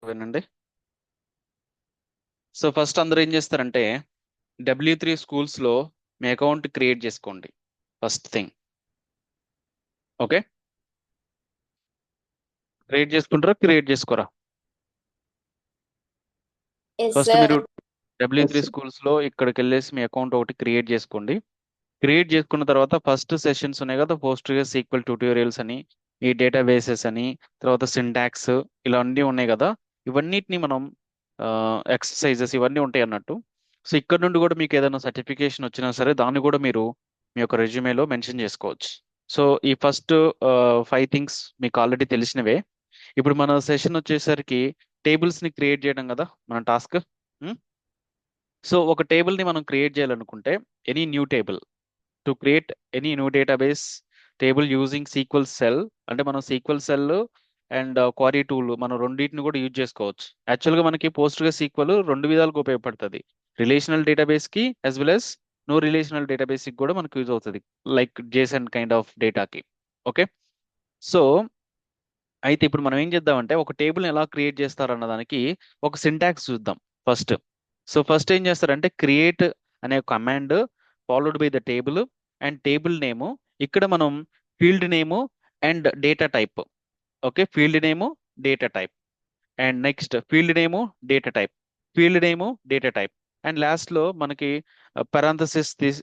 వినండి. So first అందరూ ఏం చేస్తారంటే W3 స్కూల్స్ లో మీ అకౌంట్ క్రియేట్ చేసుకోండి. First thing. ఓకే, క్రియేట్ చేసుకుంటారా క్రియేట్ చేసుకోరా? ఎస్ ఫస్ట్ మీరు సార్. W3 స్కూల్స్ లో ఇక్కడికి వెళ్ళేసి మీ అకౌంట్ ఒకటి క్రియేట్ చేసుకోండి. క్రియేట్ చేసుకున్న తర్వాత ఫస్ట్ సెషన్స్ ఉన్నాయి కదా, పోస్ట్ సీక్వెల్ ట్యూటోరియల్స్ అని, ఈ డేటాబేసెస్ అని, తర్వాత సింటాక్స్, ఇలా అన్నీ ఉన్నాయి కదా. ఇవన్నిటిని మనం ఎక్సర్సైజెస్ ఇవన్నీ ఉంటాయి అన్నట్టు. సో ఇక్కడ నుండి కూడా మీకు ఏదైనా సర్టిఫికేషన్ వచ్చినా సరే దాన్ని కూడా మీరు మీ యొక్క రెజ్యూమేలో మెన్షన్ చేసుకోవచ్చు. సో ఈ ఫస్ట్ 5 థింగ్స్ మీకు ఆల్రెడీ తెలిసినవే. ఇప్పుడు మన సెషన్ వచ్చేసరికి టేబుల్స్ ని క్రియేట్ చేయడం కదా మన టాస్క్. సో ఒక టేబుల్ ని మనం క్రియేట్ చేయాలనుకుంటే any new table, to create any new database table using sequel cell, అంటే మనం sequel cell and quarry tool మనం రెండింటిని కూడా యూజ్ చేసుకోవచ్చు. యాక్చువల్గా మనకి పోస్ట్గా సీక్వెల్ రెండు విధాలుగా ఉపయోగపడుతుంది. రిలేషనల్ డేటాబేస్ కి as well as no relational database కి కూడా మనకు యూజ్ అవుతుంది, లైక్ జేసన్ కైండ్ ఆఫ్ డేటాకి. ఓకే, సో అయితే ఇప్పుడు మనం ఏం చేద్దామంటే ఒక టేబుల్ ఎలా క్రియేట్ చేస్తారన్న దానికి ఒక సింటాక్స్ చూద్దాం ఫస్ట్. సో ఫస్ట్ ఏం చేస్తారంటే క్రియేట్ అనే command followed by the table and table name. ఇక్కడ మనం field name and data type. Okay, field name data type and next field name data type, field name data type and last లో మనకి parenthesis తీసి,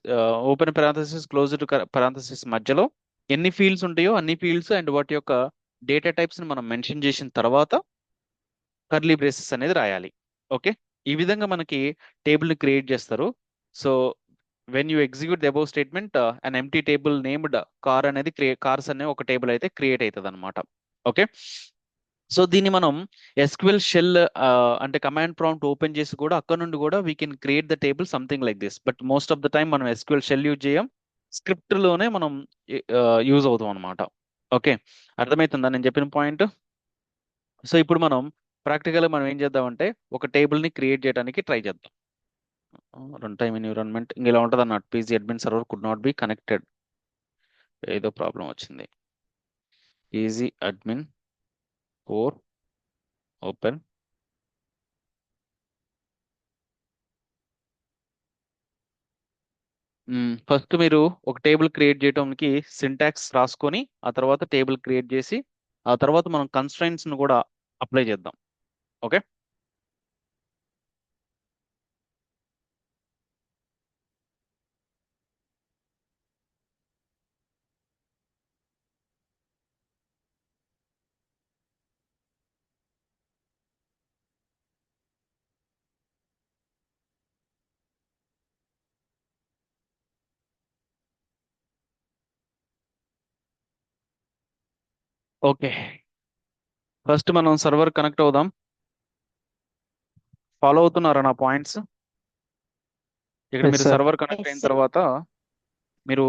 open parenthesis closed parenthesis మధ్యలో ఎన్ని fields ఉంటాయో అన్ని fields and వాటి యొక్క డేటా టైప్స్ ని మనం మెన్షన్ చేసిన తర్వాత కర్లీ బ్రేసెస్ అనేది రాయాలి. ఓకే, ఈ విధంగా మనకి టేబుల్ ని క్రియేట్ చేస్తారు. So when you execute the above statement an empty table named car అనేది కార్స్ అనే ఒక టేబుల్ అయితే క్రియేట్ అవుతుంది అనమాట. ఓకే, సో దీన్ని మనం ఎస్క్యూఎల్ షెల్ అంటే కమాండ్ ప్రాంప్ట్ ఓపెన్ చేసి కూడా అక్కడ నుండి కూడా we can create the table something like this. But most of the time మనం ఎస్క్యూఎల్ షెల్ యూజ్ చేయం, స్క్రిప్ట్ లోనే మనం యూజ్ అవుతాం అనమాట. ఓకే, అర్థమవుతుందా నేను చెప్పిన పాయింట్? సో ఇప్పుడు మనం ప్రాక్టికల్గా మనం ఏం చేద్దామంటే ఒక టేబుల్ ని క్రియేట్ చేయడానికి ట్రై చేద్దాం. రన్ టైమ్ ఎన్విరాన్మెంట్ ఇలా ఉంటుంది అన్నట్టు. PC admin server could not be connected, ఏదో ప్రాబ్లం వచ్చింది. Easy admin 4 open. ఫస్ట్ మీరు ఒక టేబుల్ క్రియేట్ చేయడానికి సింటాక్స్ రాసుకొని ఆ తర్వాత టేబుల్ క్రియేట్ చేసి ఆ తర్వాత మనం కన్స్ట్రైంట్స్ ను కూడా అప్లై చేద్దాం. Okay, okay. ఫస్ట్ మనం సర్వర్ కనెక్ట్ అవుదాం. ఫాలో అవుతున్నారా నా పాయింట్స్? ఇక్కడ ఎస్ మీరు సార్. సర్వర్ కనెక్ట్ ఎస్ అయిన సార్. తర్వాత మీరు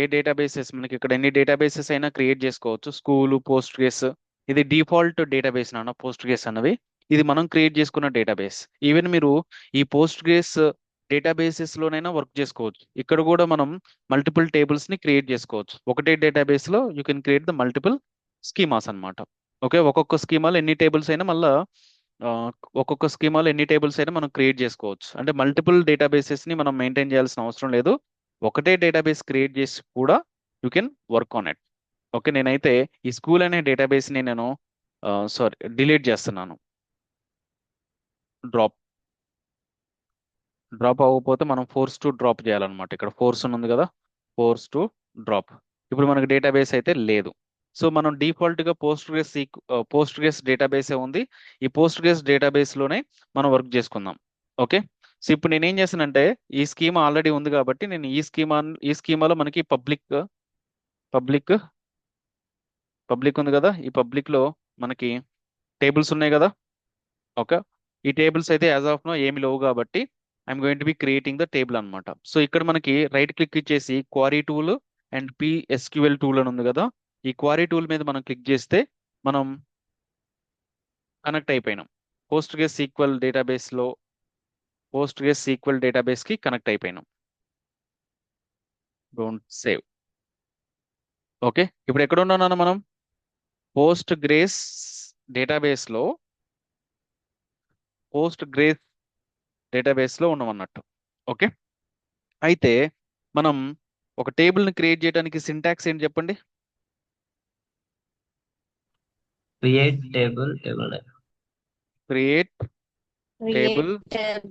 ఏ డేటాబేసెస్, మనకి ఇక్కడ ఎన్ని డేటాబేసెస్ అయినా క్రియేట్ చేసుకోవచ్చు. స్కూల్, పోస్ట్ గ్రేస్, ఇది డిఫాల్ట్ డేటాబేస్ నాన్న పోస్ట్ గ్రేస్ అన్నవి. ఇది మనం క్రియేట్ చేసుకున్న డేటాబేస్. ఈవెన్ మీరు ఈ పోస్ట్ గ్రేస్ డేటాబేసెస్ లోనైనా వర్క్ చేసుకోవచ్చు. ఇక్కడ కూడా మనం మల్టిపుల్ టేబుల్స్ ని క్రియేట్ చేసుకోవచ్చు. ఒకటే డేటాబేస్ లో you can create the multiple schemas అన్నమాట. ఓకే, ఒక్కొక్క స్కీమాలో ఎన్ని టేబుల్స్ అయినా మళ్ళా ఆ, ఒక్కొక్క స్కీమాలో ఎన్ని టేబుల్స్ అయినా మనం క్రియేట్ చేసుకోవచ్చు. అంటే మల్టిపుల్ డేటాబేసెస్ ని మనం మెయింటైన్ చేయాల్సిన అవసరం లేదు. ఒకటే డేటాబేస్ క్రియేట్ చేసి కూడా you can work on it. Okay, నేనైతే ఈ స్కూల్ అనే డేటాబేస్ ని నేను సారీ డిలీట్ చేస్తున్నాను. డ్రాప్ డ్రాప్ అవ్వకపోతే మనం ఫోర్స్ టు డ్రాప్ చేయాలన్నమాట. ఇక్కడ ఫోర్స్ ఉంది కదా, ఫోర్స్ టు డ్రాప్. ఇప్పుడు మనకి డేటాబేస్ అయితే లేదు. సో మనం డిఫాల్ట్ గా పోస్ట్ గ్రెస్ డేటాబేసే ఉంది. ఈ పోస్ట్ గ్రెస్ డేటాబేస్ లోనే మనం వర్క్ చేసుకుందాం. ఓకే, సో ఇప్పుడు నేను ఏం చేస్తానంటే ఈ స్కీమా ఆల్రెడీ ఉంది కాబట్టి నేను ఈ స్కీమాలో మనకి పబ్లిక్ పబ్లిక్ ఉంది కదా, ఈ పబ్లిక్ లో మనకి టేబుల్స్ ఉన్నాయి కదా. ఓకే, ఈ టేబుల్స్ అయితే యాజ్ ఆఫ్ నో ఏమి లేవు కాబట్టి I'm going to be creating the table అనమాట. సో ఇక్కడ మనకి రైట్ క్లిక్ ఇచ్చేసి క్వారీ టూల్ అండ్ పిఎస్క్యూఎల్ టూల్ అని ఉంది కదా, ఈ క్వారీ టూల్ మీద మనం క్లిక్ చేస్తే మనం కనెక్ట్ అయిపోయినాం. పోస్ట్ గ్రెస్ సీక్వెల్ డేటాబేస్ లో పోస్ట్ గ్రెస్ సీక్వెల్ డేటాబేస్ కి కనెక్ట్ అయిపోయినాం. Don't save. ఓకే, ఇప్పుడు ఎక్కడ ఉన్నాను మనం? పోస్ట్ గ్రేస్ డేటాబేస్ లో పోస్ట్ గ్రేస్ డేటాబేస్లో ఉన్నామన్నట్టు. ఓకే, అయితే మనం ఒక టేబుల్ని క్రియేట్ చేయడానికి సింటాక్స్ ఏంటి చెప్పండి? Create table name. Create table, create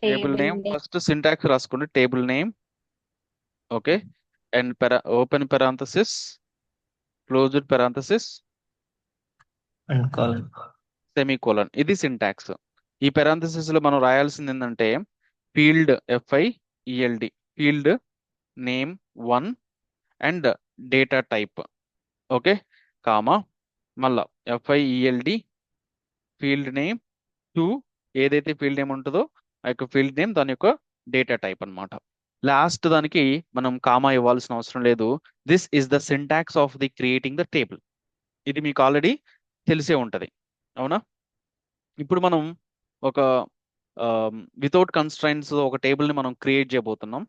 table table name. name. First syntax రాసుకోండి, table name. Okay, and open parenthesis, closed parenthesis, And column. Semicolon. ఇది సింటాక్స్. ఈ పెరాంథసిస్ లో మనం రాయాల్సింది ఏంటంటే field FIELD, field name 1 and data type. Okay, comma మళ్ళా FIELD field name 2, ఏదైతే field name ఉంటుందో ఆ యొక్క ఫీల్డ్ నేమ్ దాని యొక్క డేటా టైప్ అన్నమాట. లాస్ట్ దానికి మనం కామా ఇవ్వాల్సిన అవసరం లేదు. This is the syntax of the creating the table. ఇది మీకు ఆల్రెడీ తెలిసే ఉంటది, అవునా? ఇప్పుడు మనం ఒక వితౌట్ కన్స్ట్రైన్స్ ఒక టేబుల్ని మనం క్రియేట్ చేయబోతున్నాం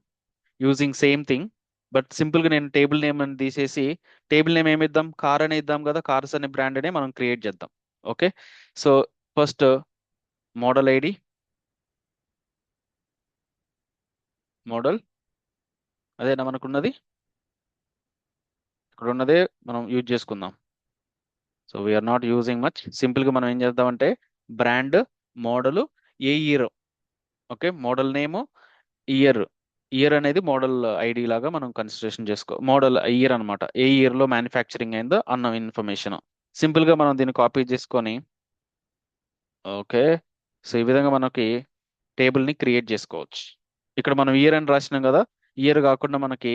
యూజింగ్ సేమ్ థింగ్. బట్ సింపుల్గా నేను టేబుల్ నేమ్ అని తీసేసి టేబుల్ నేమ్ ఏమి ఇద్దాం, కార్ అని ఇద్దాం కదా, కార్స్ అనే బ్రాండ్ అనే మనం క్రియేట్ చేద్దాం. Okay, so first model ID, model అదేనా మనకున్నది, ఇక్కడ ఉన్నదే మనం యూజ్ చేసుకుందాం. So we're not using much. సింపుల్గా మనం ఏం చేద్దామంటే brand, model, a year. Okay, model name, year. Year అనేది మోడల్ ఐడి లాగా మనం కన్సిడరేషన్ చేసుకో, మోడల్ ఇయర్ అనమాట. ఏ ఇయర్ లో మ్యానుఫ్యాక్చరింగ్ అయిందో అన్న ఇన్ఫర్మేషన్. సింపుల్ గా మనం దీన్ని కాపీ చేసుకొని, ఓకే, సో ఈ విధంగా మనకి టేబుల్ ని క్రియేట్ చేసుకోవచ్చు. ఇక్కడ మనం ఇయర్ అని రాసినాం కదా, ఇయర్ కాకుండా మనకి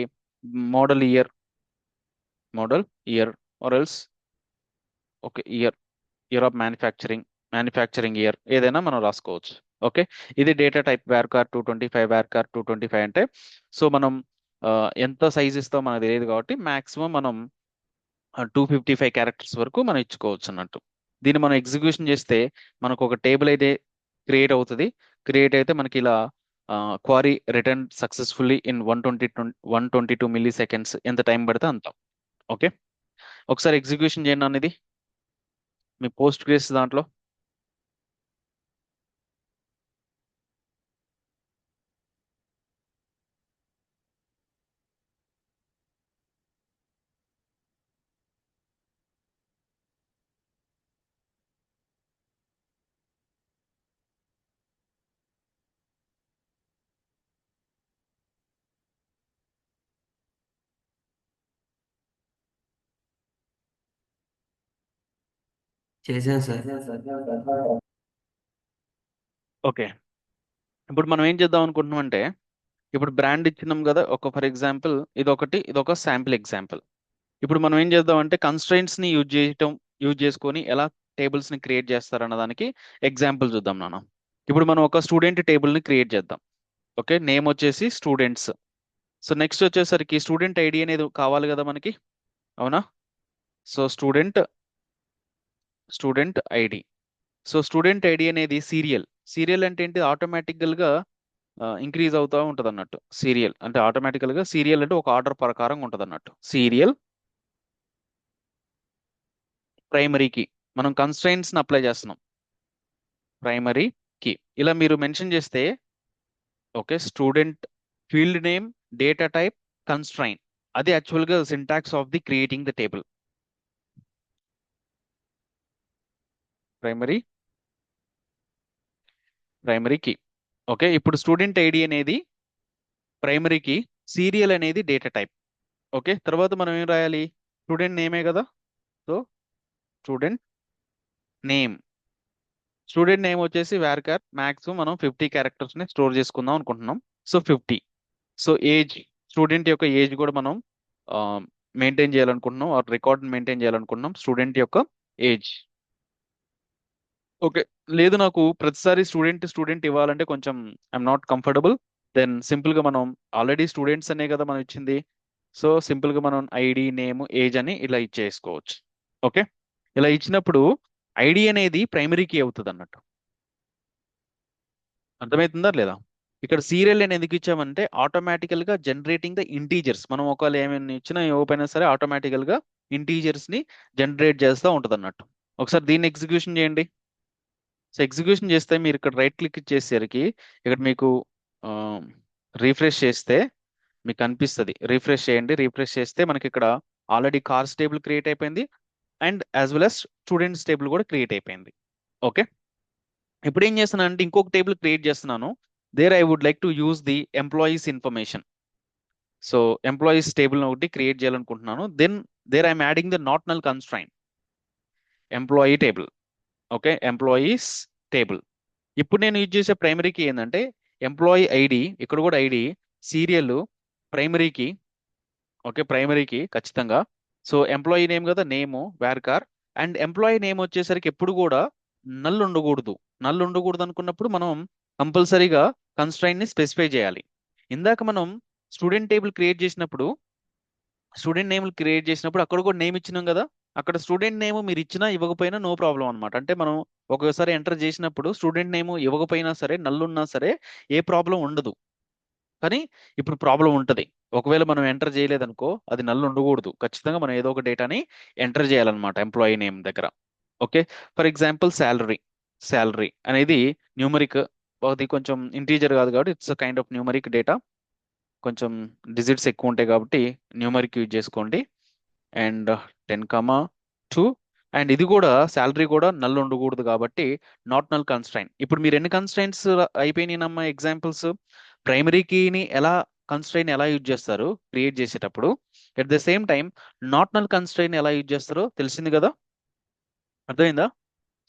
model year, model year or else okay year, year of manufacturing, manufacturing year ఏదైనా మనం రాసుకోవచ్చు. ఓకే, ఇది డేటా టైప్ వ్యార్కార్ 225, వ్యార్కార్ 225 అంటే సో మనం ఎంత సైజ్ ఇస్తామో మనకు తెలియదు కాబట్టి మాక్సిమం మనం 255 క్యారెక్టర్స్ వరకు మనం ఇచ్చుకోవచ్చు అన్నట్టు. దీన్ని మనం ఎగ్జిక్యూషన్ చేస్తే మనకు ఒక టేబుల్ అయితే క్రియేట్ అవుతుంది. క్రియేట్ అయితే మనకి ఇలా quarry return successfully in 122 milli seconds, ఎంత టైం పడితే అంత. ఓకే, ఒకసారి ఎగ్జిక్యూషన్ చేయండి అనేది మీ పోస్ట్ గ్రేస్ దాంట్లో. చేశాను సార్. ఓకే, ఇప్పుడు మనం ఏం చేద్దాం అనుకుంటున్నాం అంటే ఇప్పుడు బ్రాండ్ ఇచ్చినాం కదా, ఒక ఫర్ ఎగ్జాంపుల్ ఇది ఒక శాంపిల్ ఎగ్జాంపుల్. ఇప్పుడు మనం ఏం చేద్దాం అంటే కన్స్ట్రైంట్స్ ని యూజ్ చేసుకొని ఎలా టేబుల్స్ ని క్రియేట్ చేస్తారన్న దానికి ఎగ్జాంపుల్ చూద్దాం నాన్న. ఇప్పుడు మనం ఒక స్టూడెంట్ టేబుల్ ని క్రియేట్ చేద్దాం. ఓకే, నేమ్ వచ్చేసి స్టూడెంట్స్. సో నెక్స్ట్ వచ్చేసరికి స్టూడెంట్ ఐడి అనేది కావాలి కదా మనకి, అవునా? So student ID. So student ID అనేది సీరియల్. సీరియల్ అంటే ఏంటి, ఆటోమేటికల్ గా ఇంక్రీజ్ అవుతూ ఉంటుంది అన్నట్టు. సీరియల్ అంటే ఆటోమేటికల్ గా, సీరియల్ అంటే ఒక ఆర్డర్ ప్రకారం ఉంటుంది అన్నట్టు. సీరియల్ ప్రైమరీకి మనం కన్స్ట్రైంట్స్ ని అప్లై చేస్తున్నాం, ప్రైమరీ కి ఇలా మీరు మెన్షన్ చేస్తే okay, student field name, data type, constraint. అది యాక్చువల్ గా syntax of the creating the table. Primary కి. ఓకే, ఇప్పుడు స్టూడెంట్ ఐడి అనేది ప్రైమరీకి, సీరియల్ అనేది డేటా టైప్. ఓకే, తర్వాత మనం ఏం రాయాలి, స్టూడెంట్ నేమే కదా, so student name. Student name వచ్చేసి వ్యార్కార్ మాక్సిమం మనం 50 క్యారెక్టర్స్ ని స్టోర్ చేసుకుందాం అనుకుంటున్నాం. సో 50. సో ఏజ్, స్టూడెంట్ యొక్క ఏజ్ కూడా మనం మెయింటైన్ చేయాలనుకుంటున్నాం, ఆ రికార్డ్ మెయింటైన్ చేయాలనుకుంటున్నాం స్టూడెంట్ యొక్క ఏజ్. ఓకే, లేదు నాకు ప్రతిసారి స్టూడెంట్ ఇవ్వాలంటే కొంచెం I'm not comfortable, then simple గా మనం ఆల్రెడీ స్టూడెంట్స్ అనే కదా మనం ఇచ్చింది, సో సింపుల్ గా మనం ఐడి, నేమ్, ఏజ్ అని ఇలా ఇచ్చేసుకోవచ్చు. ఓకే, ఇలా ఇచ్చినప్పుడు ఐడి అనేది ప్రైమరీ కీ అవుతుంది అన్నట్టు. అర్థమవుతుందా లేదా? ఇక్కడ సీరియల్ అని ఎందుకు ఇచ్చామంటే ఆటోమేటికల్ గా జనరేటింగ్ ద ఇంటీజర్స్. మనం ఒకవేళ ఏమైనా ఇచ్చినా ఇవ్వకపోయినా సరే ఆటోమేటికల్ గా ఇంటీజర్స్ ని జనరేట్ చేస్తూ ఉంటది అన్నట్టు. ఒకసారి దీన్ని ఎగ్జిక్యూషన్ చేయండి. సో ఎగ్జిక్యూషన్ చేస్తే మీరు ఇక్కడ రైట్ క్లిక్ ఇచ్చేసరికి ఇక్కడ మీకు రీఫ్రెష్ చేస్తే మీకు కనిపిస్తుంది. రీఫ్రెష్ చేయండి. రీఫ్రెష్ చేస్తే మనకి ఇక్కడ ఆల్రెడీ కార్స్ టేబుల్ క్రియేట్ అయిపోయింది and as well as students table కూడా క్రియేట్ అయిపోయింది. ఓకే, ఇప్పుడు ఏం చేస్తున్నాను అంటే ఇంకొక టేబుల్ క్రియేట్ చేస్తున్నాను. There I would like to use the employees information. So employees table ఒకటి క్రియేట్ చేయాలనుకుంటున్నాను. Then there I'm adding the not null constraint employee table. Okay, employees table. ఇప్పుడు నేను యూజ్ చేసే ప్రైమరీకి ఏంటంటే ఎంప్లాయీ ఐడి, ఇక్కడ కూడా ID, serial, ప్రైమరీకి. Okay, ప్రైమరీకి ఖచ్చితంగా. So employee name కదా, నేము వేర్కార్. అండ్ ఎంప్లాయీ నేమ్ వచ్చేసరికి ఎప్పుడు కూడా నల్ ఉండకూడదు. నల్ ఉండకూడదు అనుకున్నప్పుడు మనం కంపల్సరీగా కన్స్ట్రైన్ ని స్పెసిఫై చేయాలి. ఇందాక మనం స్టూడెంట్ టేబుల్ క్రియేట్ చేసినప్పుడు అక్కడ కూడా నేమ్ ఇచ్చినాం కదా. అక్కడ స్టూడెంట్ నేమ్ మీరు ఇచ్చినా ఇవ్వకపోయినా నో ప్రాబ్లం అనమాట. అంటే మనం ఒకసారి ఎంటర్ చేసినప్పుడు స్టూడెంట్ నేమ్ ఇవ్వకపోయినా సరే, నల్ ఉన్నా సరే ఏ ప్రాబ్లం ఉండదు. కానీ ఇప్పుడు ప్రాబ్లం ఉంటది. ఒకవేళ మనం ఎంటర్ చేయలేదనుకో అది నల్ ఉండకూడదు. ఖచ్చితంగా మనం ఏదో ఒక డేటాని ఎంటర్ చేయాలన్నమాట ఎంప్లాయీ నేమ్ దగ్గర. Okay, for example salary. Salary అనేది న్యూమరిక్, అది కొంచెం ఇంటీజర్ కాదు కాబట్టి it's kind of numeric data. కొంచెం డిజిట్స్ ఎక్కువ ఉంటాయి కాబట్టి న్యూమరిక్ యూజ్ చేసుకోండి. అండ్ 10, 2. అండ్ ఇది కూడా శాలరీ కూడా నల్ ఉండకూడదు కాబట్టి నాట్ నల్ కన్స్ట్రైన్. ఇప్పుడు మీరు ఎన్ని కన్స్ట్రైన్స్ అయిపోయినాయమ్మా ఎగ్జాంపుల్స్? ప్రైమరీ కీని ఎలా యూజ్ చేస్తారు క్రియేట్ చేసేటప్పుడు, at the same time not null constraint ఎలా యూజ్ చేస్తారో తెలిసింది కదా, అర్థమైందా?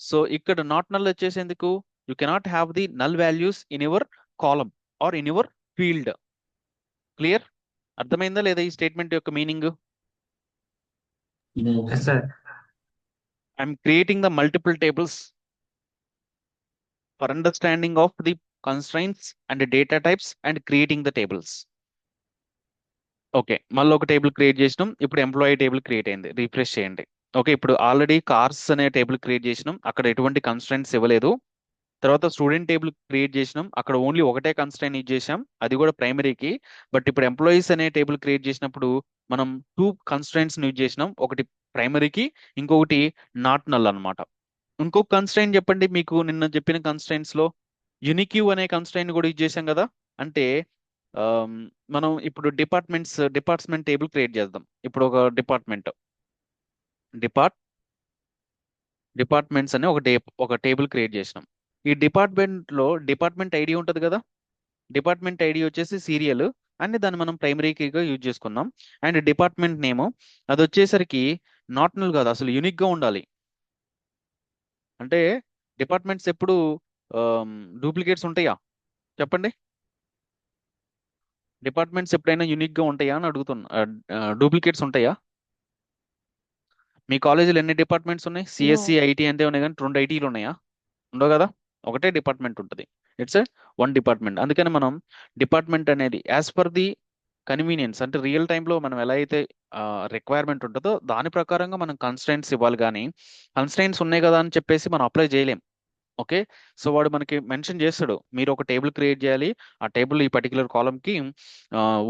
సో ఇక్కడ నాట్ నల్ వచ్చేసేందుకు you cannot have the null values in your column or in your field. Clear? అర్థమైందా లేదా ఈ స్టేట్మెంట్ యొక్క meaning? Yes, sir. I'm creating the multiple tables for understanding of the constraints and the data types and creating the tables. Okay, మళ్ళీ ఒక table create చేసినాం. ఇప్పుడు employee table create అయింది. Refresh చేయండి. ఓకే, ఇప్పుడు ఆల్రెడీ కార్స్ అనే table create చేసినాం. అక్కడ ఎటువంటి కన్స్ట్రైంట్స్ ఇవ్వలేదు. తర్వాత స్టూడెంట్ టేబుల్ క్రియేట్ చేసినాం. అక్కడ ఓన్లీ ఒకటే కన్స్ట్రైన్ యూజ్ చేసాం, అది కూడా ప్రైమరీకి. బట్ ఇప్పుడు ఎంప్లాయీస్ అనే టేబుల్ క్రియేట్ చేసినప్పుడు మనం టూ కన్స్ట్రైంట్స్ యూజ్ చేసినాం. ఒకటి ప్రైమరీకి, ఇంకొకటి నాట్ నల్ అన్నమాట. ఇంకొక కన్స్ట్రైంట్ చెప్పండి, మీకు నిన్న చెప్పిన కన్స్ట్రైంట్స్ లో యునిక్యూ అనే కన్స్ట్రైంట్ కూడా యూజ్ చేసాం కదా. అంటే ఆమ్, మనం ఇప్పుడు డిపార్ట్మెంట్ టేబుల్ క్రియేట్ చేద్దాం. ఇప్పుడు ఒక డిపార్ట్ డిపార్ట్మెంట్స్ అనే ఒక టేబుల్ క్రియేట్ చేసినాం. ఈ డిపార్ట్మెంట్ లో డిపార్ట్మెంట్ ఐడి ఉంటది కదా. డిపార్ట్మెంట్ ఐడి వచ్చేసి సీరియల్, అండ్ దాన్ని మనం ప్రైమరీ కీగా యూజ్ చేసుకుందాం. అండ్ డిపార్ట్మెంట్ నేమ్ అది వచ్చేసరికి నాట్ నల్ కాదు, అసలు యూనిక్ గా ఉండాలి. అంటే డిపార్ట్మెంట్స్ ఎప్పుడు డూప్లికేట్స్ ఉంటాయా చెప్పండి? డిపార్ట్మెంట్స్ ఎప్పుడైనా యూనిక్ గా ఉంటాయా అని అడుగుతున్నా. డూప్లికేట్స్ ఉంటాయా? మీ కాలేజీలో ఎన్ని డిపార్ట్మెంట్స్ ఉన్నాయి? No. సిఎస్సి ఐటీ అంటే ఉన్నాయి కానీ రెండు ఐటీలు ఉన్నాయా? ఉండవు కదా, ఒకటే డిపార్ట్మెంట్ ఉంటుంది. It's one department. అందుకని మనం డిపార్ట్మెంట్ అనేది యాజ్ పర్ ది కన్వీనియన్స్, అంటే రియల్ టైంలో మనం ఎలా అయితే రిక్వైర్మెంట్ ఉంటుందో దాని ప్రకారంగా మనం కన్స్ట్రైంట్స్ ఇవ్వాలి. కానీ కన్స్ట్రైంట్స్ ఉన్నాయి కదా అని చెప్పేసి మనం అప్లై చేయలేం. ఓకే, సో వాడు మనకి మెన్షన్ చేస్తాడు, మీరు ఒక టేబుల్ క్రియేట్ చేయాలి. ఆ టేబుల్ ఈ పర్టికులర్ కాలమ్కి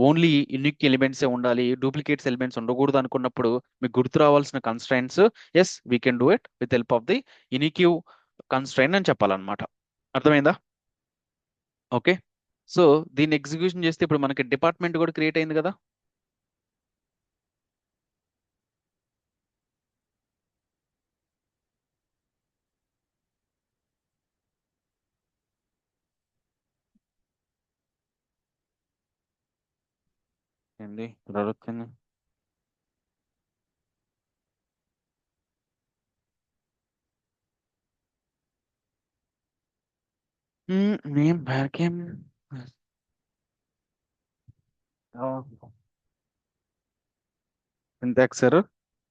ఓన్లీ యూనిక్ ఎలిమెంట్సే ఉండాలి, డూప్లికేట్స్ ఎలిమెంట్స్ ఉండకూడదు అనుకున్నప్పుడు మీకు గుర్తు రావాల్సిన constraints, yes we can do it with help of the unique constraint అని చెప్పాలన్నమాట. అర్థమైందా? ఓకే, సో దీన్ని ఎగ్జిక్యూషన్ చేస్తే ఇప్పుడు మనకి డిపార్ట్మెంట్ కూడా క్రియేట్ అయింది కదా. ఏంది ఇప్పుడు అడుగుతుంది? నేమ్ బ్యాకేం syntax error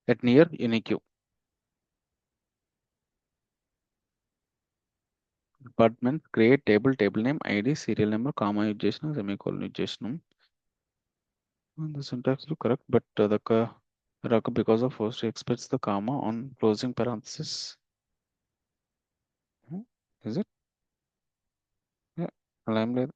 at near unique. Department create table name ID serial number comma use చేసినాం, సెమీకోలన్ యూజ్ చేసినాం. The syntax is correct, but because of first expects the comma on closing parenthesis. Is it? Yeah, అలా ఏం లేదు.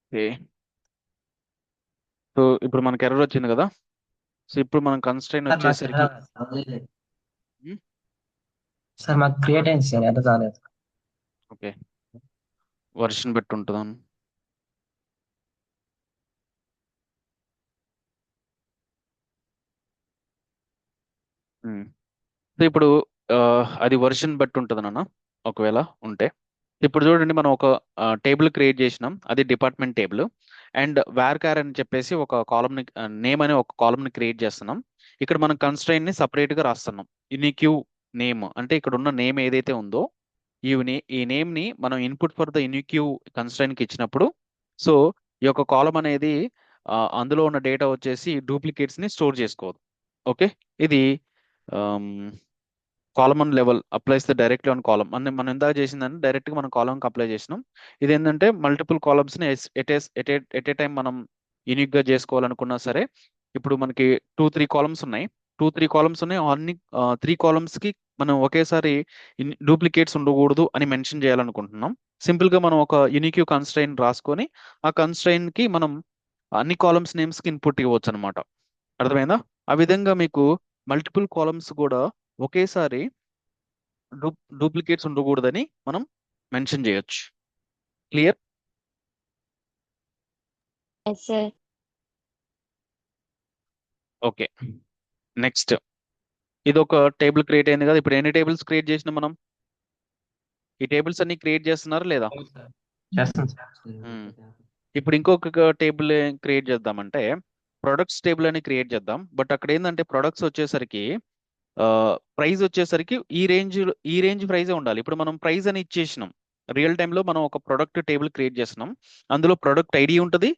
Okay. So ఇప్పుడు మనకి error వచ్చింది కదా. So ఇప్పుడు మనం కన్స్ట్రైన్ సార్ మాకు వచ్చేసరికి సార్ మాకు క్రియేట్ అయింది సార్ ఎంత కాలేదు. ఓకే, వర్షన్ బట్టి ఉంటుందా. సో ఇప్పుడు ఆ, అది వర్షన్ బట్టి ఉంటుంది నాన్న, ఒకవేళ ఉంటే. ఇప్పుడు చూడండి, మనం ఒక టేబుల్ క్రియేట్ చేసినాం, అది డిపార్ట్మెంట్ టేబుల్. అండ్ వేర్ అని చెప్పేసి ఒక కాలమ్ని, నేమ్ అనే ఒక కాలమ్ని క్రియేట్ చేస్తున్నాం. ఇక్కడ మనం కన్స్ట్రైన్ ని సపరేట్ గా రాస్తున్నాం. యూనిక్యూ నేమ్ అంటే ఇక్కడ ఉన్న నేమ్ ఏదైతే ఉందో, ఈ నేమ్ ని మనం input for the unique constraint కి ఇచ్చినప్పుడు, సో ఈ యొక్క కాలం అనేది అందులో ఉన్న డేటా వచ్చేసి డూప్లికేట్స్ ని స్టోర్ చేసుకోదు. ఓకే. ఇది column level applies the directly on column అని మనం ఇందాక చేసిందని డైరెక్ట్ గా మనం కాలమ్ కి అప్లై చేసినాం. ఇది ఏంటంటే మల్టిపుల్ కాలమ్స్ ని ఎట్ ఏ టైం మనం యూనిక్ గా చేసుకోవాలనుకున్నా సరే, ఇప్పుడు మనకి 2-3 కాలమ్స్ ఉన్నాయి. 2-3 కాలమ్స్ ఉన్నాయి, అన్ని 3 కాలమ్స్ కి మనం ఒకేసారి డూప్లికేట్స్ ఉండకూడదు అని మెన్షన్ చేయాలనుకుంటున్నాం. సింపుల్ గా మనం ఒక యూనిక్ కన్స్ట్రైన్ రాసుకొని ఆ కన్స్ట్రైన్ కి మనం అన్ని కాలమ్స్ నేమ్స్ కి ఇన్పుట్ ఇవ్వచ్చు అనమాట. అర్థమైందా? ఆ విధంగా మీకు మల్టిపుల్ కాలమ్స్ కూడా ఒకేసారి డూప్లికేట్స్ ఉండకూడదని మనం మెన్షన్ చేయొచ్చు. Clear? Yes, sir. Okay. Next, ఇది ఒక టేబుల్ క్రియేట్ అయింది కదా. ఇప్పుడు ఎన్ని టేబుల్స్ క్రియేట్ చేసినాం మనం? ఈ టేబుల్స్ అన్ని క్రియేట్ చేస్తున్నారా లేదా? చేస్తాను సార్. మ్మ్. ఇప్పుడు ఇంకొక టేబుల్ క్రియేట్ చేద్దామంటే ప్రొడక్ట్స్ టేబుల్ అని క్రియేట్ చేద్దాం. బట్ అక్కడ ఏంటంటే ప్రొడక్ట్స్ వచ్చేసరికి ప్రైస్ వచ్చేసరికి ఈ రేంజ్ ప్రైజే ఉండాలి. ఇప్పుడు మనం ప్రైస్ అని ఇచ్చేసినాం. రియల్ టైంలో మనం ఒక ప్రొడక్ట్ టేబుల్ క్రియేట్ చేస్తున్నాం. అందులో ప్రొడక్ట్ ఐడి ఉంటుంది,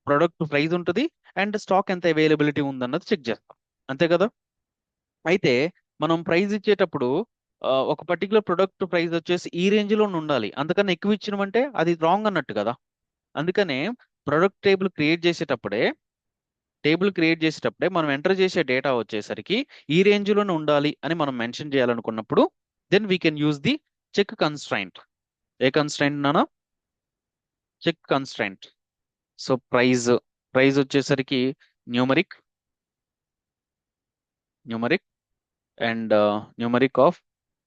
ప్రొడక్ట్ ప్రైస్ ఉంటుంది, అండ్ స్టాక్ ఎంత అవైలబిలిటీ ఉందన్నది చెక్ చేస్తాం. అంతే కదా. అయితే మనం ప్రైస్ ఇచ్చేటప్పుడు ఒక పర్టికులర్ ప్రొడక్ట్ ప్రైస్ వచ్చేసి ఈ రేంజ్ లో ఉండాలి. అంతకన్నా ఎక్కువ ఇచ్చినామంటే అది రాంగ్ అన్నట్టు కదా. అందుకనే ప్రొడక్ట్ టేబుల్ క్రియేట్ చేసేటప్పుడే మనం ఎంటర్ చేసే డేటా వచ్చేసరికి ఈ రేంజ్ లోనే ఉండాలి అని మనం మెన్షన్ చేయాలనుకున్నప్పుడు, then we can use the check constraint. ఏ కన్స్ట్రైంట్ నానా? Check constraint. సో ప్రైజ్ వచ్చేసరికి numeric numeric and numeric of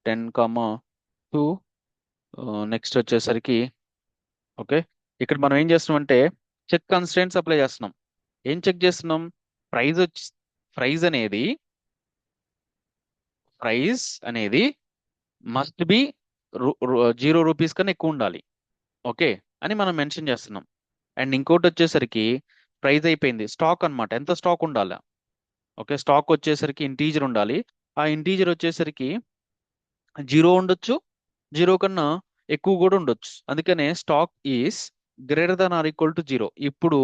10,2. Next వచ్చేసరికి ఓకే. ఇక్కడ మనం ఏం చేస్తున్నాం అంటే చెక్ కన్స్ట్రైంట్స్ అప్లై చేస్తున్నాం. ఏం చెక్ చేస్తున్నాం? ప్రైజ్ వచ్చి ప్రైజ్ అనేది ప్రైస్ అనేది మస్ట్ బి 0 రూపీస్ కన్నా ఎక్కువ ఉండాలి. ఓకే అని మనం మెన్షన్ చేస్తున్నాం. అండ్ ఇంకోటి వచ్చేసరికి ప్రైస్ అయిపోయింది, స్టాక్ అన్నమాట. ఎంత స్టాక్ ఉండాలి? ఓకే, స్టాక్ వచ్చేసరికి ఇంటీజర్ ఉండాలి. ఆ ఇంటీజర్ వచ్చేసరికి 0 ఉండొచ్చు, 0 కన్నా ఎక్కువ కూడా ఉండొచ్చు. అందుకనే stock is greater than or equal to 0. ఇప్పుడు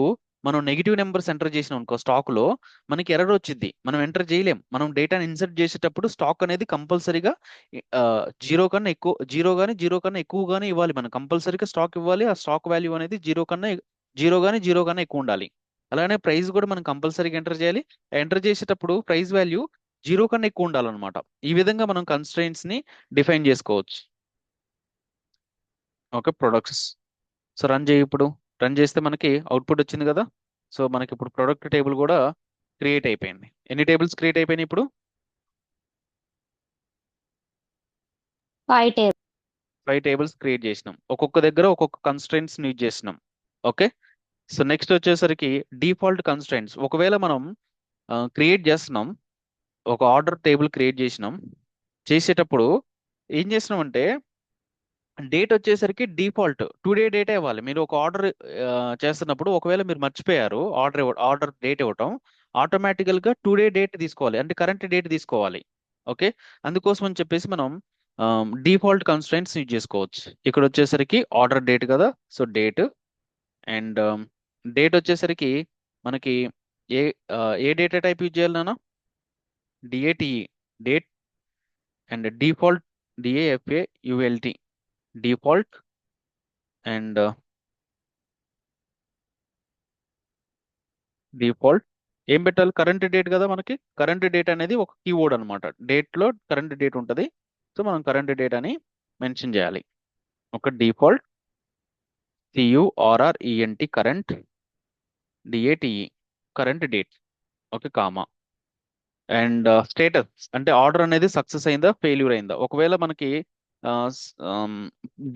మనం నెగిటివ్ నెంబర్స్ ఎంటర్ చేసినాం అనుకో, స్టాక్ లో మనకి ఎర్రర్ వచ్చింది, మనం ఎంటర్ చేయలేం. మనం డేటాని ఇన్సర్ట్ చేసేటప్పుడు స్టాక్ అనేది కంపల్సరీగా 0 కానీ 0 కన్నా ఎక్కువ కానీ ఇవ్వాలి. మనం కంపల్సరీగా స్టాక్ ఇవ్వాలి. ఆ స్టాక్ వాల్యూ అనేది 0 కన్నా ఎక్కువ ఉండాలి. అలానే ప్రైస్ కూడా మనం కంపల్సరీగా ఎంటర్ చేయాలి. ఎంటర్ చేసేటప్పుడు ప్రైస్ వాల్యూ 0 కన్నా ఎక్కువ ఉండాలన్నమాట. ఈ విధంగా మనం కన్స్ట్రైంట్స్ ని డిఫైన్ చేసుకోవచ్చు. Okay, products. సో రన్ చేయి. ఇప్పుడు రన్ చేస్తే మనకి అవుట్పుట్ వచ్చింది కదా. సో మనకి ఇప్పుడు ప్రొడక్ట్ టేబుల్ కూడా క్రియేట్ అయిపోయింది. ఎన్ని టేబుల్స్ క్రియేట్ అయిపోయినాయి ఇప్పుడు? 5 tables. 5 టేబుల్స్ క్రియేట్ చేసినాం. ఒక్కొక్క దగ్గర ఒక్కొక్క కన్స్ట్రైంట్స్ యూజ్ చేసినాం. ఓకే. సో నెక్స్ట్ వచ్చేసరికి డిఫాల్ట్ కన్స్ట్రైంట్స్. ఒకవేళ మనం క్రియేట్ చేస్తున్నాం, ఒక ఆర్డర్ టేబుల్ క్రియేట్ చేసినాం. చేసేటప్పుడు ఏం చేసినాం అంటే డేట్ వచ్చేసరికి డిఫాల్ట్ టుడే డేట్ ఇవ్వాలి. మీరు ఒక ఆర్డర్ చేస్తున్నప్పుడు ఒకవేళ మీరు మర్చిపోయారు ఆర్డర్ డేట్ ఇవ్వటం, ఆటోమేటికల్ గా టుడే డేట్ తీసుకోవాలి, అంటే కరెంట్ డేట్ తీసుకోవాలి. ఓకే. అందుకోసం అని చెప్పేసి మనం డిఫాల్ట్ కన్స్ట్రైంట్స్ యూజ్ చేసుకోవచ్చు. ఇక్కడ వచ్చేసరికి ఆర్డర్ డేట్ కదా, సో డేట్. అండ్ డేట్ వచ్చేసరికి మనకి ఏ ఏ డేటా టైప్ యూజ్ చేయాలి నాన్న? డిఏటిఈ, date. And default, డిఏఎఫ్ఏయుఎల్టి, default. And default ఏం పెట్టాలి? కరెంట్ డేట్ కదా. మనకి కరెంట్ డేట్ అనేది ఒక కీవర్డ్ అనమాట. డేట్ లో కరెంట్ డేట్ ఉంటుంది. సో మనం కరెంట్ డేట్ అని మెన్షన్ చేయాలి. ఒక default CURRENT current DATE current date. Okay, comma. And status అంటే ఆర్డర్ అనేది సక్సెస్ అయిందా ఫెయిల్యూర్ అయిందా. ఒకవేళ మనకి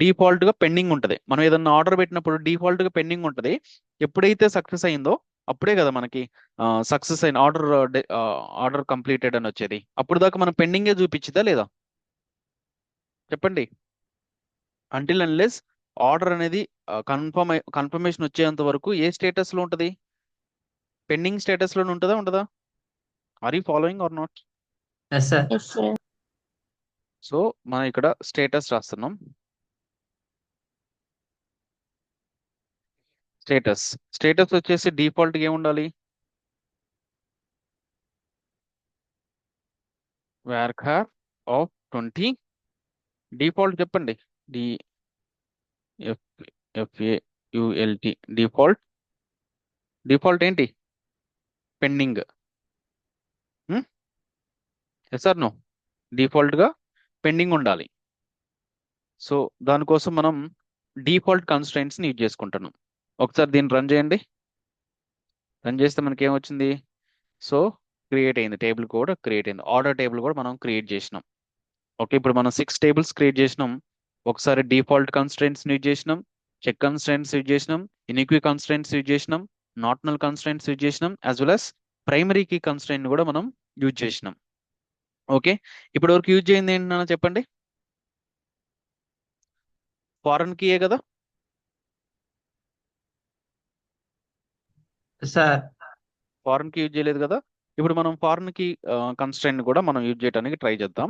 డిఫాల్ట్ గా పెండింగ్ ఉంటది, మనం ఏదన్నా ఆర్డర్ పెట్టినప్పుడు డిఫాల్ట్ గా పెండింగ్ ఉంటది. ఎప్పుడైతే సక్సెస్ అయిందో అప్పుడే కదా మనకి సక్సెస్ అయిన ఆర్డర్ ఆర్డర్ కంప్లీటెడ్ అని వచ్చేది. అప్పుడు దాకా మనం పెండింగే చూపించిందా లేదా చెప్పండి. అంటిల్ అన్లెస్ ఆర్డర్ అనేది కన్ఫర్మేషన్ వచ్చేంత వరకు ఏ స్టేటస్ లో ఉంటది, పెండింగ్ స్టేటస్ లోనే ఉంటుందా ఉండదా. Are you following or not. Yes sir. Yes, sir. So మనం ఇక్కడ స్టేటస్ రాస్తున్నాం. స్టేటస్ స్టేటస్ వచ్చేసి డిఫాల్ట్ గా ఏముండాలి, varchar ఆఫ్ 20. డిఫాల్ట్ చెప్పండి. DFAULT default. డిఫాల్ట్ ఏంటి, pending. Yes or no, default గా పెండింగ్ ఉండాలి. సో దానికోసం మనం డిఫాల్ట్ కన్స్ట్రైంట్స్ ని యూజ్ చేసుకుంటున్నాం. ఒకసారి దీన్ని రన్ చేయండి. రన్ చేస్తే మనకి ఏమొచ్చింది, సో క్రియేట్ అయింది, టేబుల్ కూడా క్రియేట్ అయింది, ఆర్డర్ టేబుల్ కూడా మనం క్రియేట్ చేసినాం. ఓకే, ఇప్పుడు మనం 6 టేబుల్స్ క్రియేట్ చేసినాం. ఒకసారి డిఫాల్ట్ కన్స్ట్రైంట్స్ యూజ్ చేసినాం, చెక్ కన్స్ట్రైంట్స్ యూజ్ చేసినాం, ఇనిక్వి కన్స్ట్రైంట్స్ యూజ్ చేసినాం, నాట్ నల్ కన్స్ట్రైంట్స్ యూజ్ చేసినాం, as well as primary key constraint కూడా మనం యూజ్ చేసినాం. ఓకే, ఇప్పటి వరకు యూజ్ చేయింది ఏంటన్నా చెప్పండి. ఫారెన్ కీయే కదా. సార్. ఫారెన్ కి యూజ్ చేయలేదు కదా. ఇప్పుడు మనం ఫారెన్ కి కన్స్ట్రైంట్ కూడా మనం యూజ్ చేయడానికి ట్రై చేద్దాం.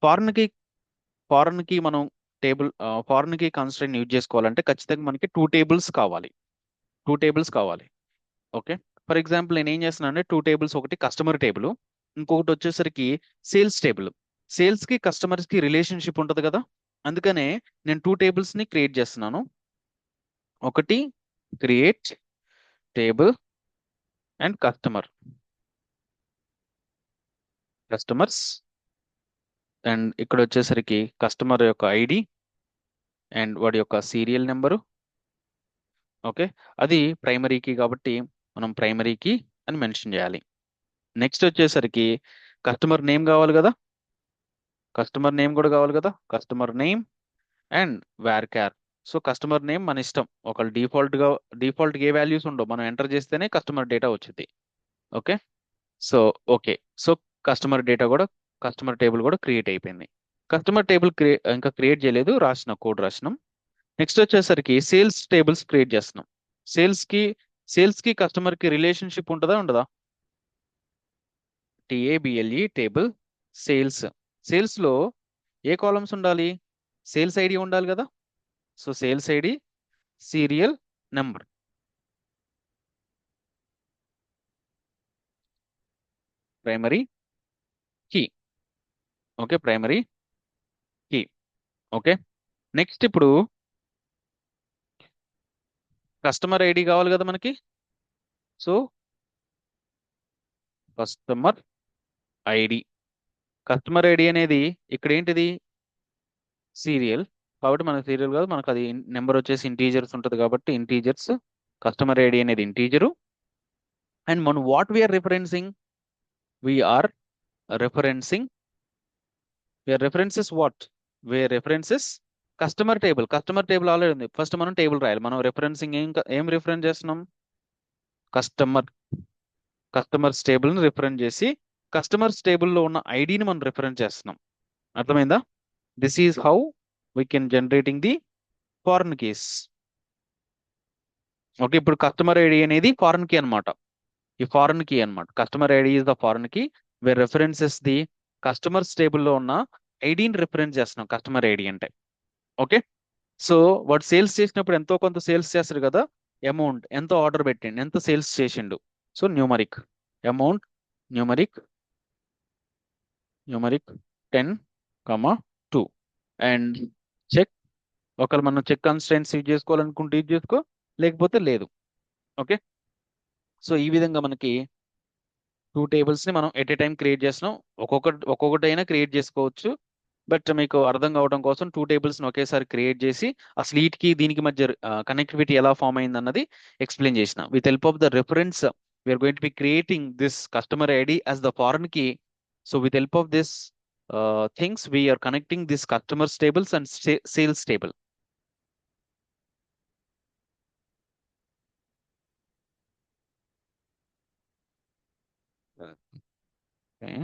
ఫారెన్ కి మనం ఫారెన్ కి కన్స్ట్రైంట్ యూజ్ చేసుకోవాలంటే ఖచ్చితంగా మనకి 2 టేబుల్స్ కావాలి. 2 టేబుల్స్ కావాలి. ఓకే, ఫర్ ఎగ్జాంపుల్ నేను ఏం చేస్తున్నాను అంటే 2 టేబుల్స్, ఒకటి కస్టమర్ టేబుల్, ఇంకొకటి వచ్చేసరికి సేల్స్ టేబుల్. సేల్స్ కి కస్టమర్స్ కి రిలేషన్షిప్ ఉంటుంది కదా, అందుకనే నేను 2 టేబుల్స్ ని క్రియేట్ చేస్తున్నాను. ఒకటి create table and customers, and ఇక్కడ వచ్చేసరికి కస్టమర్ యొక్క ఐడి అండ్ వాడి యొక్క సీరియల్ నెంబరు. ఓకే, అది ప్రైమరీ కీ కాబట్టి మనం ప్రైమరీ కీ అని మెన్షన్ చేయాలి. నెక్స్ట్ వచ్చేసరికి కస్టమర్ నేమ్ కావాలి కదా, కస్టమర్ నేమ్ కూడా కావాలి కదా, customer name and varchar. So customer name మన ఇష్టం, ఒక డిఫాల్ట్ ఏ వాల్యూస్ ఉండవు, మనం ఎంటర్ చేస్తేనే కస్టమర్ డేటా వచ్చింది. Okay, so okay, so customer table కూడా క్రియేట్ అయిపోయింది. కస్టమర్ టేబుల్ ఇంకా క్రియేట్ చేయలేదు, కోడ్ రాసినాం. నెక్స్ట్ వచ్చేసరికి సేల్స్ టేబుల్స్ క్రియేట్ చేస్తున్నాం. సేల్స్ కి కస్టమర్ కి రిలేషన్షిప్ ఉంటుందా ఉండదా. TABLE table sales. సేల్స్ లో ఏ కాలమ్స్ ఉండాలి, సేల్స్ ఐడి ఉండాలి కదా. So sales ID, serial number, primary key. Okay, primary key. Okay, next ఇప్పుడు కస్టమర్ ఐడి కావాలి కదా మనకి. So customer ID. Customer ID అనేది ఇక్కడ ఏంటిది, సీరియల్, కాబట్టి మనకు సీరియల్ కాదు, మనకు అది నెంబర్ వచ్చేసి ఇంటీజర్స్ ఉంటుంది కాబట్టి ఇంటీజర్స్. కస్టమర్ ఐడి అనేది ఇంటీజరు. అండ్ మనం what we're referencing, we're referencing what, we're references customer table already ఉంది. ఫస్ట్ మనం టేబుల్ రాయాలి. మనం రిఫరెన్సింగ్ ఏం రిఫరెన్స్ చేస్తున్నాం, కస్టమర్స్ టేబుల్ని రిఫరెన్స్ చేసి కస్టమర్స్ టేబుల్లో ఉన్న ఐడిని మనం రిఫరెన్స్ చేస్తున్నాం. అర్థమైందా. This is how we can generating the foreign keys. Okay, ఇప్పుడు కస్టమర్ ఐడి అనేది ఫారెన్ కీ అనమాట. ఈ ఫారెన్ కీ అనమాట, customer ID is the foreign key, where references the customers టేబుల్లో ఉన్న ఐడిని రిఫరెన్స్ చేస్తున్నాం కస్టమర్ ఐడి అంటే. ఓకే, సో వాడు సేల్స్ చేసినప్పుడు ఎంతో కొంత సేల్స్ చేస్తాడు కదా, అమౌంట్ ఎంతో ఆర్డర్ పెట్టిండు, ఎంత సేల్స్ చేసిండు. So numeric amount, numeric 10,2 and check. ఒకవేళ మనం చెక్ కన్స్ట్రైంట్స్ యూజ్ చేసుకోవాలనుకుంటే యూజ్ చేసుకో, లేకపోతే లేదు. ఓకే, సో ఈ విధంగా మనకి 2 టేబుల్స్ ని మనం ఎట్ ఏ టైం క్రియేట్ చేస్తున్నాం. ఒక్కొక్కటి అయినా క్రియేట్ చేసుకోవచ్చు. బట్ మీకు అర్థం కావడం కోసం టూ టేబుల్స్ని ఒకేసారి క్రియేట్ చేసి అసలు వీటికి దీనికి మధ్య కనెక్టివిటీ ఎలా ఫామ్ అయింది అన్నది ఎక్స్ప్లెయిన్ చేసిన with help of the reference we're going to be creating this customer ID as the foreign key. So with help of this things we're connecting this customers tables and sales table. Okay.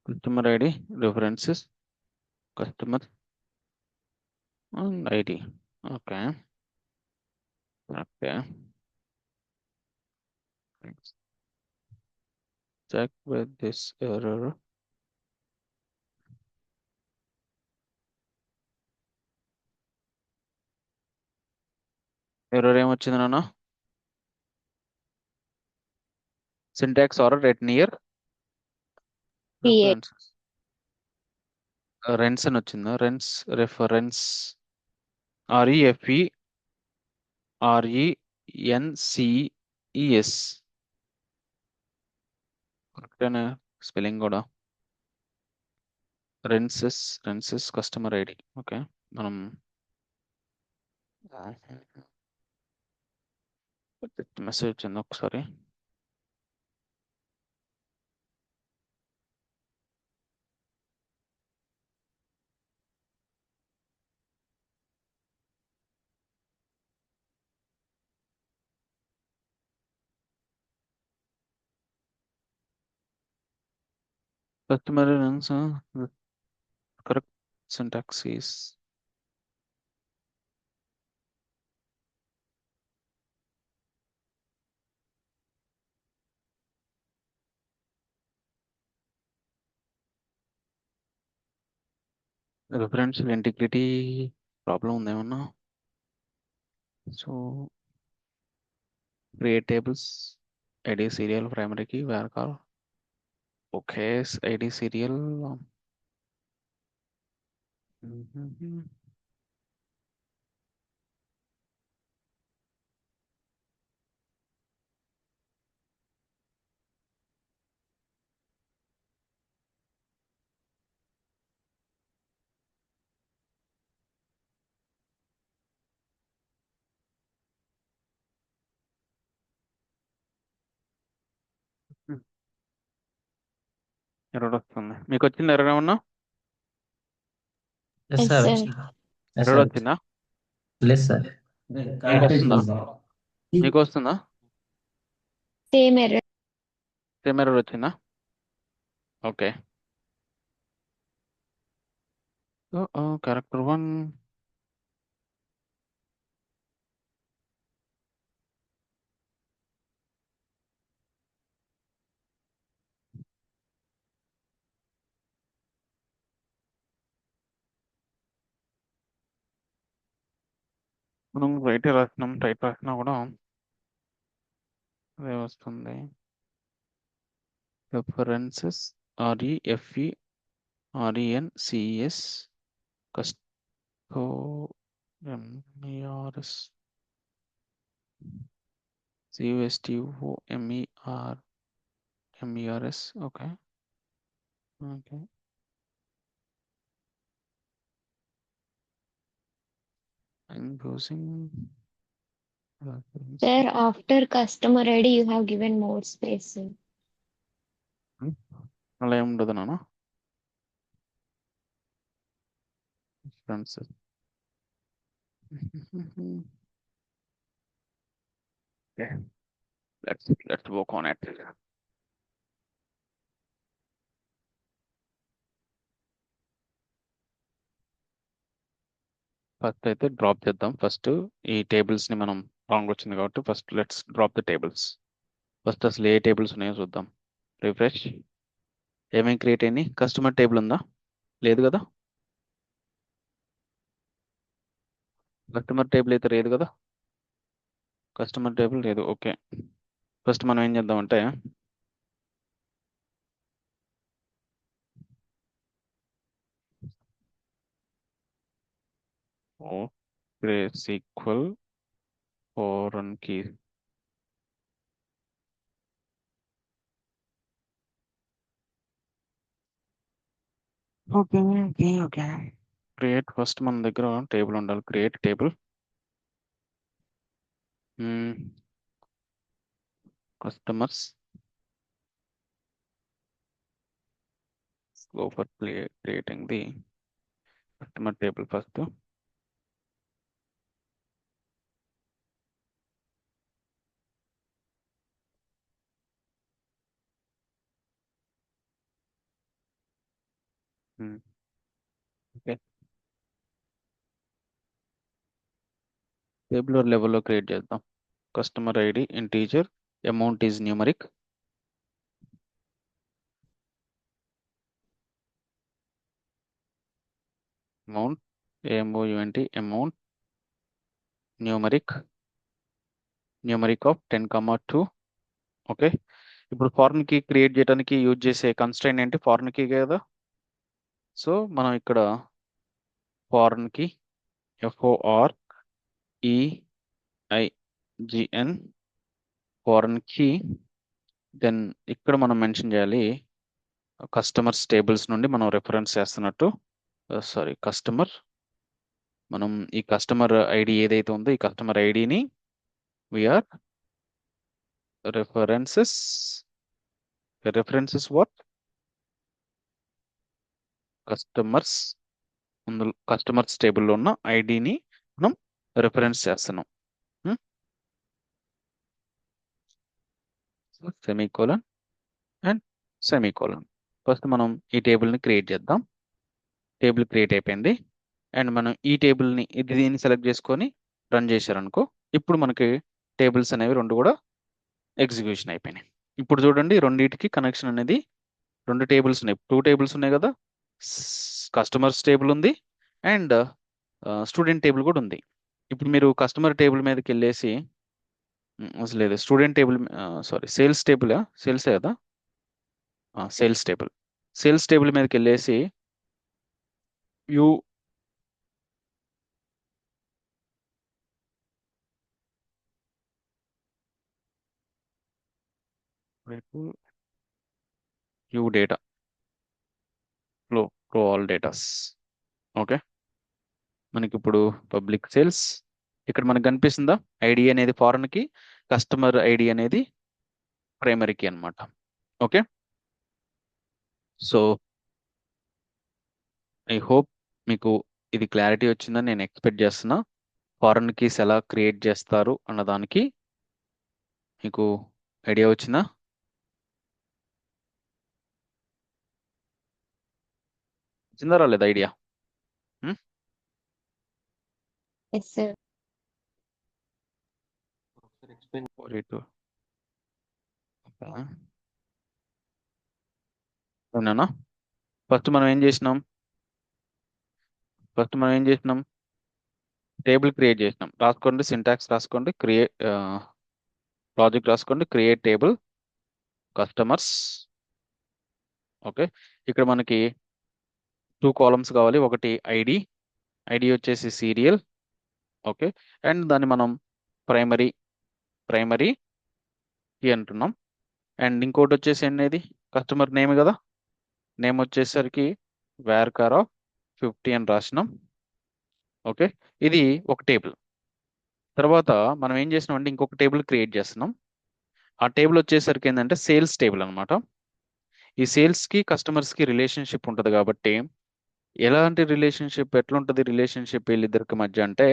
Customer ID, references, customer and ID. Okay. Okay. Let's check with this error. Error ఏమొచ్చింది నాన్న? Syntax error at near create references. Rents అని వచ్చిందా? Rents reference REFERENCES. కరెక్టేనా spelling కూడా? రెన్సెస్ customer ID. Okay, మనం message వచ్చింది ఒకసారి. Customer correct syntax is referential integrity problem ఉందేమన్నా? So create tables ID serial ప్రైమరీకి వేరకాల్. Okay, ID serial. ఎర్రర్ వస్తుంది. మీకు వచ్చింది ఎర్రర్ ఏమన్నా? ఎస్ yes సార్ sir వచ్చింది. ఎస్ ఎర్రర్ సార్ వచ్చిందా? లేదు సార్. మీకు వస్తుందా? మీకు వస్తుందా? same error సేమ్ ఎర్రర్ వచ్చిందా? ఓకే. క్యారెక్టర్ 1. మనం రైట్ రాసినాం, టైప్ రాసినా కూడా అదే వస్తుంది. References REFERENCES కస్టో MERS CUSTOMERS. Okay. Okay. I'm using sir after customer ID you have given more space sir. అలా ఏమి ఉండదు నాన్న. Friends let's work on it. First అయితే డ్రాప్ చేద్దాం. ఫస్ట్ ఈ టేబుల్స్ ని మనం రాంగ్ వచ్చింది కాబట్టి first let's drop the tables. First అసలు ఏ టేబుల్స్ ఉన్నాయో చూద్దాం. రిఫ్రెష్. ఏమేమి క్రియేట్ అయింది? కస్టమర్ టేబుల్ ఉందా? లేదు కదా. కస్టమర్ టేబుల్ అయితే లేదు కదా. కస్టమర్ టేబుల్ లేదు. ఓకే. ఫస్ట్ మనం ఏం చేద్దామంటే SQL foreign key. Okay create first మన దగ్గర టేబుల్ ఉండాలి. Create table customers go for creating the customer table first. Okay table లెవెల్లో క్రియేట్ చేద్దాం. Customer ID integer, amount is numeric, amount AMOUNT amount numeric of 10,2. Okay ఇప్పుడు foreign key create చేయడానికి use చేసే constraint ఏంటి? Foreign key కదా. So మనం ఇక్కడ foreign key FOREIGN foreign key. Then ఇక్కడ మనం మెన్షన్ చేయాలి కస్టమర్స్ టేబుల్స్ నుండి మనం రెఫరెన్స్ చేస్తున్నట్టు. సారీ కస్టమర్, మనం ఈ కస్టమర్ ఐడి ఏదైతే ఉందో ఈ కస్టమర్ ఐడిని వీఆర్ రెఫరెన్సెస్ వాట్ కస్టమర్స్, అందులో కస్టమర్స్ టేబుల్లో ఉన్న ఐడిని మనం రెఫరెన్స్ చేస్తున్నాం. Semicolon and semicolon. ఫస్ట్ మనం ఈ టేబుల్ని క్రియేట్ చేద్దాం. టేబుల్ క్రియేట్ అయిపోయింది. అండ్ మనం ఈ టేబుల్ని దీన్ని సెలెక్ట్ చేసుకొని రన్ చేశారనుకో, ఇప్పుడు మనకి టేబుల్స్ అనేవి రెండు కూడా ఎగ్జిక్యూషన్ అయిపోయినాయి. ఇప్పుడు చూడండి రెండింటికి కనెక్షన్ అనేది, రెండు టేబుల్స్ ఉన్నాయి, 2 టేబుల్స్ ఉన్నాయి కదా. కస్టమర్స్ టేబుల్ ఉంది అండ్ స్టూడెంట్ టేబుల్ కూడా ఉంది. ఇప్పుడు మీరు కస్టమర్ టేబుల్ మీదకి వెళ్ళేసి అసలు లేదు, student table, sorry sales table, సేల్సే కదా, సేల్స్ టేబుల్ మీదకి వెళ్ళేసి view data flow all datas. Okay మనకి ఇప్పుడు పబ్లిక్ సేల్స్ ఇక్కడ మనకు కనిపిస్తుందా? ఐడి అనేది ఫారెన్ కి, కస్టమర్ ఐడి అనేది ప్రైమరీకి అన్నమాట. ఓకే సో ఐ హోప్ మీకు ఇది క్లారిటీ వచ్చిందని నేను ఎక్స్పెక్ట్ చేస్తున్నా. ఫారెన్ కీస్ ఎలా క్రియేట్ చేస్తారు అన్న దానికి మీకు ఐడియా వచ్చిందా? వచ్చిందా రాలేదు ఐడియా? Yes, sir. అవునా? ఫస్ట్ మనం ఏం చేసినాం టేబుల్ క్రియేట్ చేసినాం. రాసుకోండి, సింటాక్స్ రాసుకోండి, లాజిక్ రాసుకోండి. Create table customers. ఓకే ఇక్కడ మనకి 2 కాలమ్స్ కావాలి. ఒకటి ఐడి వచ్చేసి సీరియల్. ఓకే అండ్ దాన్ని మనం ప్రైమరీ కీ అంటున్నాం. అండ్ ఇంకోటి వచ్చేసి అనేది కస్టమర్ నేమ్ కదా, నేమ్ వచ్చేసరికి వేర్కార్ ఆఫ్ 50 అని రాసినాం. ఓకే ఇది ఒక టేబుల్. తర్వాత మనం ఏం చేసినాం అంటే ఇంకొక టేబుల్ క్రియేట్ చేస్తున్నాం. ఆ టేబుల్ వచ్చేసరికి ఏంటంటే సేల్స్ టేబుల్ అనమాట. ఈ సేల్స్కి కస్టమర్స్కి రిలేషన్షిప్ ఉంటుంది కాబట్టి ఎలాంటి రిలేషన్షిప్, ఎట్లుంటుంది రిలేషన్షిప్ వీళ్ళిద్దరికి మధ్య అంటే,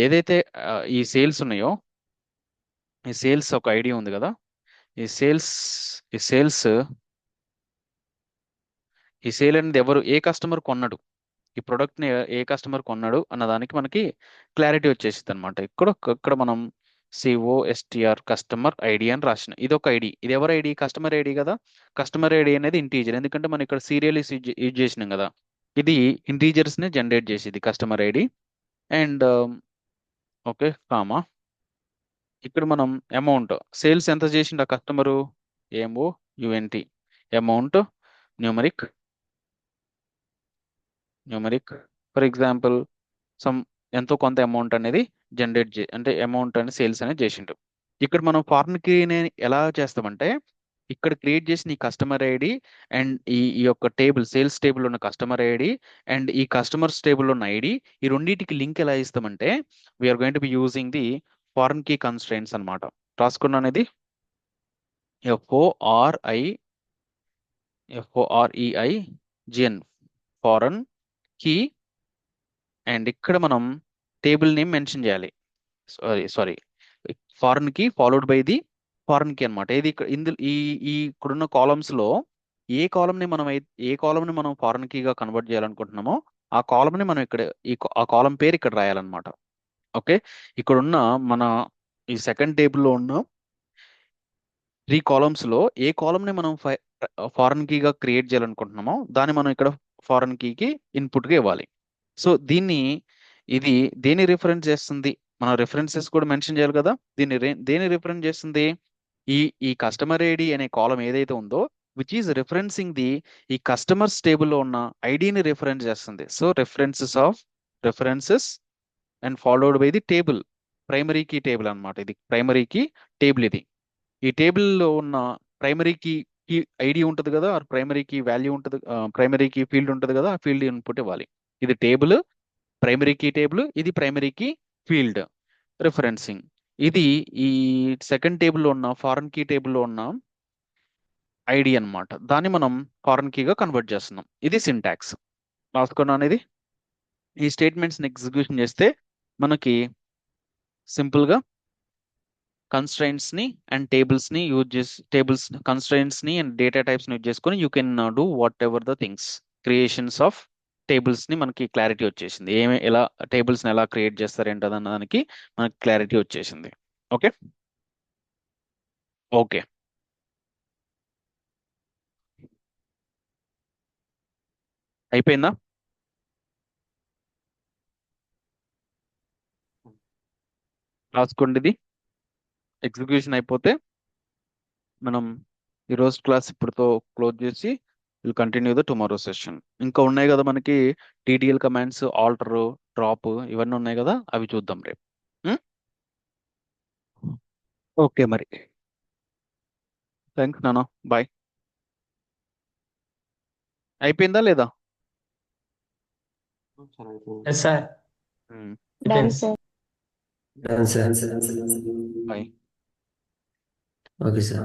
ఏదైతే ఈ సేల్స్ ఉన్నాయో, ఈ సేల్స్ ఒక ఐడి ఉంది కదా, ఈ సేల్ అనేది ఎవరు, ఏ కస్టమర్ కొన్నాడు, ఈ ప్రోడక్ట్ని ఏ కస్టమర్ కొన్నాడు అన్నదానికి మనకి క్లారిటీ వచ్చేసింది అనమాట. ఇక్కడ మనం COSTR కస్టమర్ ఐడి అని రాసిన, ఇది ఒక ఐడి. ఇది ఎవరు ఐడి? కస్టమర్ ఐడి కదా. కస్టమర్ ఐడి అనేది ఇంటీజర్, ఎందుకంటే మనం ఇక్కడ సీరియల్ యూజ్ చేసినాం కదా. ఇది ఇంటీజర్స్ ని జనరేట్ చేసేది customer ID. And okay comma ఇక్కడ మనం అమౌంట్ సేల్స్ ఎంత చేసిండు ఆ కస్టమరు, ఏమో U N T amount numeric for example some ఎంతో కొంత అమౌంట్ అనేది అంటే అమౌంట్ అనేది సేల్స్ అనేది చేసిండు. ఇక్కడ మనం ఫారెన్ కి ఎలా చేస్తామంటే, ఇక్కడ క్రియేట్ చేసిన ఈ కస్టమర్ ఐడి అండ్ ఈ యొక్క టేబుల్ సేల్స్ టేబుల్ ఉన్న కస్టమర్ ఐడి అండ్ ఈ కస్టమర్స్ టేబుల్ ఉన్న ఐడి, ఈ రెండింటికి లింక్ ఎలా ఇస్తామంటే we're going to be using the foreign key constraints అనమాట. రాసుకున్నాను ఇది FORI FOREIGN foreign key. And ఇక్కడ మనం టేబుల్ నేమ్ మెన్షన్ చేయాలి. Sorry foreign key followed by the foreign key అనమాట. ఇది ఇక్కడ ఇందులో ఈ ఇక్కడున్న కాలమ్స్ లో ఏ కాలమ్ ని మనం ఫారెన్ కీగా కన్వర్ట్ చేయాలనుకుంటున్నామో ఆ కాలమ్ ని మనం ఇక్కడ ఆ కాలం పేరు ఇక్కడ రాయాలన్నమాట. ఓకే, ఇక్కడ ఉన్న మన ఈ సెకండ్ టేబుల్లో ఉన్న 3 కాలమ్స్ లో ఏ కాలమ్ ని మనం ఫారెన్ కీగా క్రియేట్ చేయాలనుకుంటున్నామో దాన్ని మనం ఇక్కడ ఫారెన్ కీకి ఇన్పుట్ గా ఇవ్వాలి. సో ఇది దేని రిఫరెన్స్ చేస్తుంది, మన రిఫరెన్సెస్ కూడా మెన్షన్ చేయాలి కదా. దేని రిఫరెన్స్ చేస్తుంది, ఈ ఈ కస్టమర్ ఐడి అనే కాలం ఏదైతే ఉందో విచ్ ఈస్ రిఫరెన్సింగ్ ఈ కస్టమర్స్ టేబుల్లో ఉన్న ఐడిని రిఫరెన్స్ చేస్తుంది. So references and followed by the table, primary key table అన్నమాట. ఇది ప్రైమరీ కీ టేబుల్. ఈ టేబుల్లో ఉన్న ప్రైమరీ కీ ఐడి ఉంటుంది కదా, ప్రైమరీ కీ వాల్యూ ఉంటుంది, ప్రైమరీ కీ ఫీల్డ్ ఉంటుంది కదా, ఆ ఫీల్డ్ ఇన్పుట్ ఇవ్వాలి. ఇది టేబుల్, ప్రైమరీ కీ టేబుల్, ఇది ప్రైమరీ కీ ఫీల్డ్ రిఫరెన్సింగ్. ఇది ఈ సెకండ్ టేబుల్లో ఉన్న ఫారెన్ కీ టేబుల్లో ఉన్న ఐడి అన్నమాట. దాన్ని మనం ఫారెన్ కీగా కన్వర్ట్ చేస్తున్నాం. ఇది సింటాక్స్. రాసుకున్నాను ఇది. ఈ స్టేట్మెంట్స్ ని ఎగ్జిక్యూషన్ చేస్తే మనకి సింపుల్ గా కన్స్ట్రైంట్స్ ని అండ్ టేబుల్స్ ని యూజ్ చేసి కన్స్ట్రైంట్స్ ని అండ్ డేటా టైప్స్ ని యూజ్ చేసుకొని you can do what ever the things. Creations of tables ని మనకి క్లారిటీ వచ్చేసింది. ఎలా టేబుల్స్ ని ఎలా క్రియేట్ చేస్తారు ఏంటన్న దానికి మనకి క్లారిటీ వచ్చేసింది. ఓకే ఓకే అయిపోయిందా? రాసుకోండి. ఇది ఎగ్జిక్యూషన్ అయిపోతే మనం ఈరోజు క్లాస్ ఇప్పుడుతో క్లోజ్ చేసి will continue the tomorrow session. ఇంకా ఉన్నాయి కదా మనకి టీటీఎల్ కమాండ్స్, ఆల్టర్, డ్రాప్, ఇవన్నీ ఉన్నాయి కదా, అవి చూద్దాం రేపు. ఓకే మరి, థ్యాంక్స్ నాన్న, బాయ్. అయిపోయిందా లేదా? Yes, sir. Done, sir. Done, sir. Bye. Okay, sir.